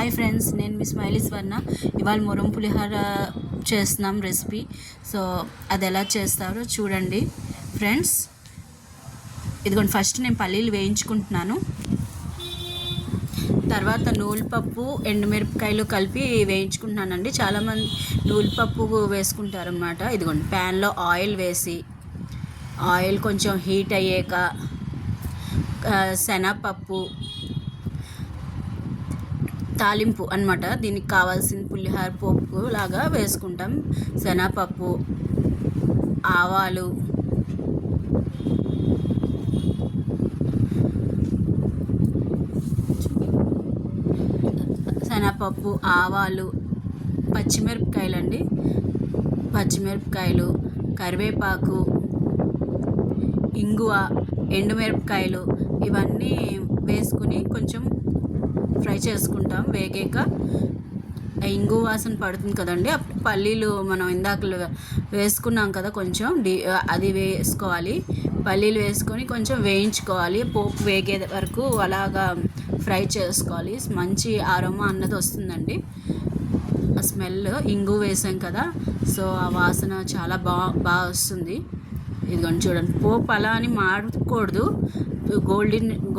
Hi friends, నేను మీ smiley స్వర్ణ. ఇవాళ మురం పులిహోర చేస్తున్నాం రెసిపీ. సో అది ఎలా చేస్తారో చూడండి ఫ్రెండ్స్. ఇదిగోండి, ఫస్ట్ నేను పల్లీలు వేయించుకుంటున్నాను. తర్వాత నూలుపప్పు ఎండుమిరపకాయలు కలిపి వేయించుకుంటున్నానండి. చాలామంది నూలుపప్పు వేసుకుంటారనమాట. ఇదిగోండి, ప్యాన్లో ఆయిల్ వేసి ఆయిల్ కొంచెం హీట్ అయ్యాక శనగపప్పు తాలింపు అనమాట. దీనికి కావాల్సిన పులిహోర పోపు లాగా వేసుకుంటాం. శనగపప్పు, ఆవాలు, శనగపప్పు, ఆవాలు, పచ్చిమిరపకాయలు, కరివేపాకు, ఇంగువ, ఎండుమిరపకాయలు ఇవన్నీ వేసుకుని కొంచెం ఫ్రై చేసుకుంటాం. వేగాక ఇంగు వాసన పడుతుంది కదండి, అప్పుడు పల్లీలు మనం ఇందాక వేసుకున్నాం కదా, కొంచెం అది వేసుకోవాలి. పల్లీలు వేసుకొని కొంచెం వేయించుకోవాలి. పోపు వేగే వరకు అలాగా ఫ్రై చేసుకోవాలి. మంచి అరోమా అన్నది వస్తుందండి. ఆ స్మెల్, ఇంగు వేసాం కదా, సో ఆ వాసన చాలా బాగా వస్తుంది. ఇదిగోండి చూడండి, పోపు అలా అని మాడకూడదు,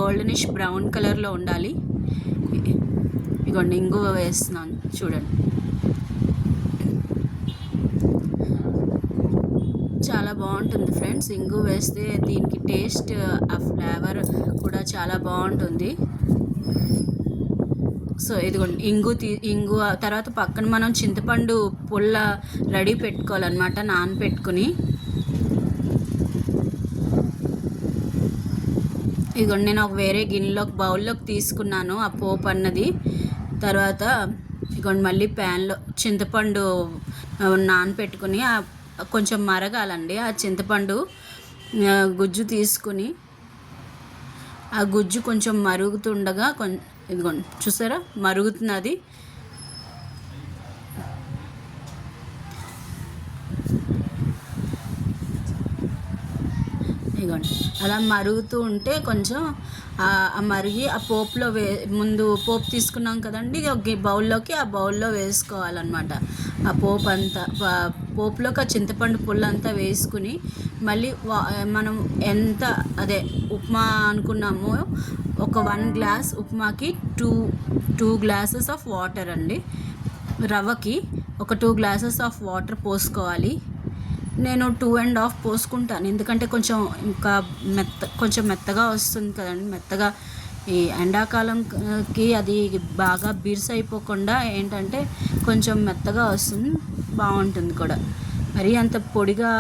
గోల్డెనిష్ బ్రౌన్ కలర్లో ఉండాలి. ఇదిగోండి, ఇంగువ వేస్తున్నాను చూడండి. చాలా బాగుంటుంది ఫ్రెండ్స్, ఇంగువ వేస్తే దీనికి టేస్ట్, ఆ ఫ్లేవర్ కూడా చాలా బాగుంటుంది. సో ఇదిగోండి, ఇంగువ తర్వాత పక్కన మనం చింతపండు పుల్ల రెడీ పెట్టుకోవాలన్నమాట, నానపెట్టుకుని. ఇదిగోండి, నేను ఒక వేరే బౌల్లోకి తీసుకున్నాను ఆ పోపు అన్నది. తర్వాత ఇదిగోండి, మళ్ళీ ప్యాన్లో చింతపండు నానపెట్టుకుని కొంచెం మరగాలండి. ఆ చింతపండు గుజ్జు తీసుకుని ఆ గుజ్జు కొంచెం మరుగుతుండగా ఇదిగోండి చూసారా, మరుగుతున్నది. ఇదిగోండి, అలా మరుగుతూ ఉంటే కొంచెం మరిగి ఆ పోపులో ముందు పోపు తీసుకున్నాం కదండి, ఆ బౌల్లో వేసుకోవాలన్నమాట. ఆ పోపులోకి ఆ చింతపండు పుల్లంతా వేసుకుని మళ్ళీ మనం ఎంత ఉప్మా అనుకున్నామో, ఒక 1 గ్లాస్ ఉప్మాకి 2 గ్లాసెస్ ఆఫ్ వాటర్ అండి. రవ్వకి ఒక 2 గ్లాసెస్ ఆఫ్ వాటర్ పోసుకోవాలి. నేను 2.5 పోసుకుంటాను, ఎందుకంటే కొంచెం మెత్తగా వస్తుంది కదండి. మెత్తగా ఈ ఎండాకాలంకి అది బాగా బిర్స్ అయిపోకుండా ఏంటంటే కొంచెం మెత్తగా వస్తుంది, బాగుంటుంది కూడా. మరి అంత పొడిగా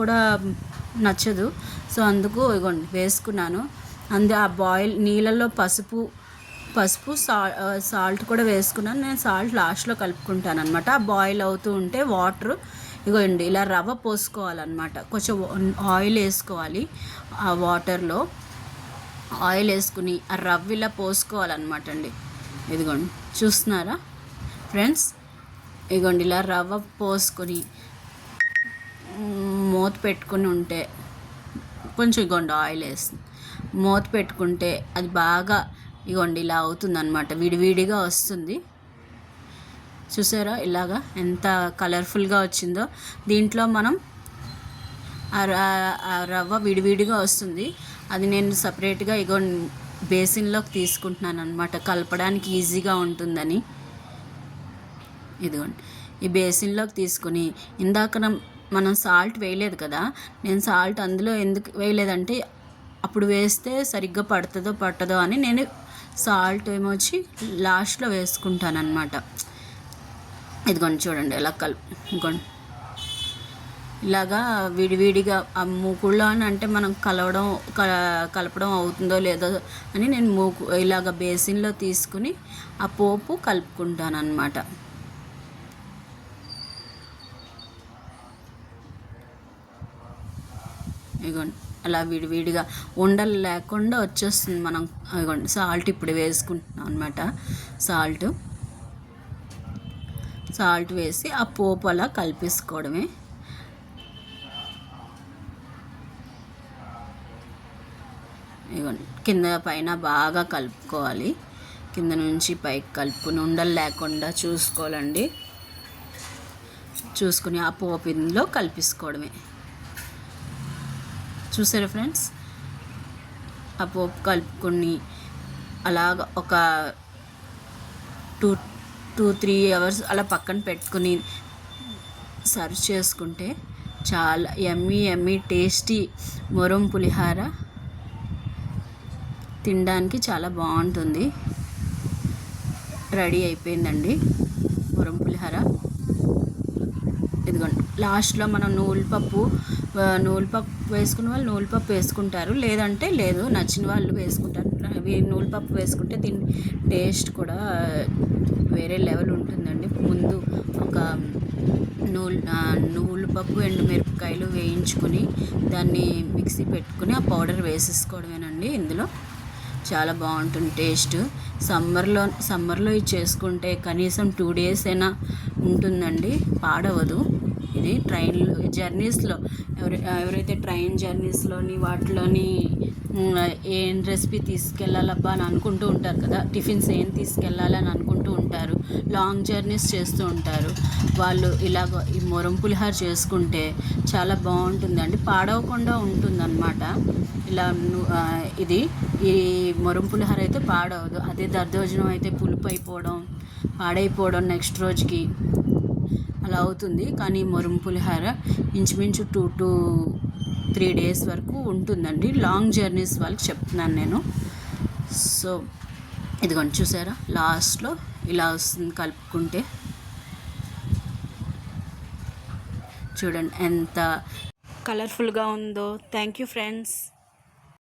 కూడా నచ్చదు. సో అందుకు ఇదిగోండి వేసుకున్నాను. ఆ నీళ్ళల్లో పసుపు సాల్ట్ కూడా వేసుకున్నాను. నేను సాల్ట్ లాస్ట్లో కలుపుకుంటాను అనమాట. ఆ బాయిల్ అవుతూ ఉంటే వాటర్ ఇగోండి ఇలా రవ్వ పోసుకోవాలన్నమాట. కొంచెం ఆయిల్ వేసుకోవాలి. ఆ వాటర్లో ఆయిల్ వేసుకుని ఆ రవ్వ ఇలా పోసుకోవాలన్నమాట అండి. ఇదిగోండి చూస్తున్నారా ఫ్రెండ్స్, ఇదిగోండి ఇలా రవ్వ పోసుకొని మూత పెట్టుకుని ఉంటే కొంచెం ఇగోండి ఆయిల్ వేసి మూత పెట్టుకుంటే అది బాగా ఇగోండి ఇలా అవుతుందన్నమాట, విడివిడిగా వస్తుంది. చూసారా ఇలాగా ఎంత కలర్ఫుల్గా వచ్చిందో. దీంట్లో మనం ఆ రవ్వ విడివిడిగా వస్తుంది. అది నేను సపరేట్గా బేసిన్లోకి తీసుకుంటున్నాను అనమాట, కలపడానికి ఈజీగా ఉంటుందని. ఇదిగోండి, ఈ బేసిన్లోకి తీసుకుని ఇందాక మనం సాల్ట్ వేయలేదు కదా, నేను సాల్ట్ అందులో ఎందుకు వేయలేదంటే అప్పుడు వేస్తే సరిగ్గా పట్టదో అని నేను సాల్ట్ ఏమొచ్చి లాస్ట్లో వేసుకుంటాను అనమాట. ఇదిగోండి చూడండి ఎలా ఇదిగోండి ఇలాగా విడివిడిగా ఆ మూకుళ్ళో అంటే మనం కలపడం అవుతుందో లేదో అని నేను ఇలాగ బేసిన్లో తీసుకుని ఆ పోపు కలుపుకుంటాను అనమాట. ఇదిగోండి అలా విడివిడిగా ఉండలు లేకుండా వచ్చేస్తుంది. మనం ఇదిగోండి సాల్ట్ ఇప్పుడు వేసుకుంటున్నాం అనమాట. సాల్ట్ వేసి ఆ పోపు అలా కలిపేసుకోవడమే. ఇదిగోండి కింద పైన బాగా కలుపుకోవాలి. కింద నుంచి పైకి కలుపుకుని ఉండలు లేకుండా చూసుకోవాలండి. చూసుకుని ఆ పోపు ఇందులో కలిపేసుకోవడమే. చూసారా ఫ్రెండ్స్, ఆ పోపు కలుపుకొని అలాగ ఒక 2-3 అవర్స్ అలా పక్కన పెట్టుకుని సర్వ్ చేసుకుంటే చాలా యమ్మీ టేస్టీ మొరం పులిహార తినడానికి చాలా బాగుంటుంది. రెడీ అయిపోయిందండి మొరం పులిహార. ఇదిగోండి, లాస్ట్లో మనం నూలుపప్పు వేసుకున్న వాళ్ళు నూలుపప్పు వేసుకుంటారు, లేదంటే లేదు, నచ్చిన వాళ్ళు వేసుకుంటారు. నూలుపప్పు వేసుకుంటే దీని టేస్ట్ కూడా వేరే లెవెల్ ఉంటుందండి. ముందు ఒక నూలుపప్పు ఎండుమిరపకాయలు వేయించుకొని దాన్ని మిక్సీ పెట్టుకుని ఆ పౌడర్ వేసేసుకోవడమేనండి. ఇందులో చాలా బాగుంటుంది టేస్ట్. సమ్మర్లో ఇది చేసుకుంటే కనీసం 2 days అయినా ఉంటుందండి, పాడవదు. ఇది ట్రైన్లో జర్నీస్లో ఎవరైతే ట్రైన్ జర్నీస్లోని వాటిలోని ఏం రెసిపీ తీసుకెళ్ళాలబ్బా అని అనుకుంటూ ఉంటారు కదా, టిఫిన్స్ ఏం తీసుకెళ్ళాలని అనుకుంటూ ఉంటారు, లాంగ్ జర్నీస్ చేస్తూ ఉంటారు, వాళ్ళు ఇలాగ ఈ మొరం పులిహార చేసుకుంటే చాలా బాగుంటుందండి, పాడవకుండా ఉంటుందన్నమాట. ఇలా ఈ మొరం పులిహార అయితే పాడవదు. అదే దద్దోజనం అయితే పులుపు అయిపోవడం, పాడైపోవడం నెక్స్ట్ రోజుకి అలా అవుతుంది. కానీ మొరం పులిహార ఇంచుమించు 2 to 3 days వరకు ఉంటుందండి. లాంగ్ జర్నీస్ వాళ్ళకి చెప్తున్నాను నేను. సో ఇదిగోండి, చూసారా లాస్ట్లో ఇలా వస్తుంది కలుపుకుంటే. చూడండి ఎంత కలర్ఫుల్గా ఉందో. Thank you friends.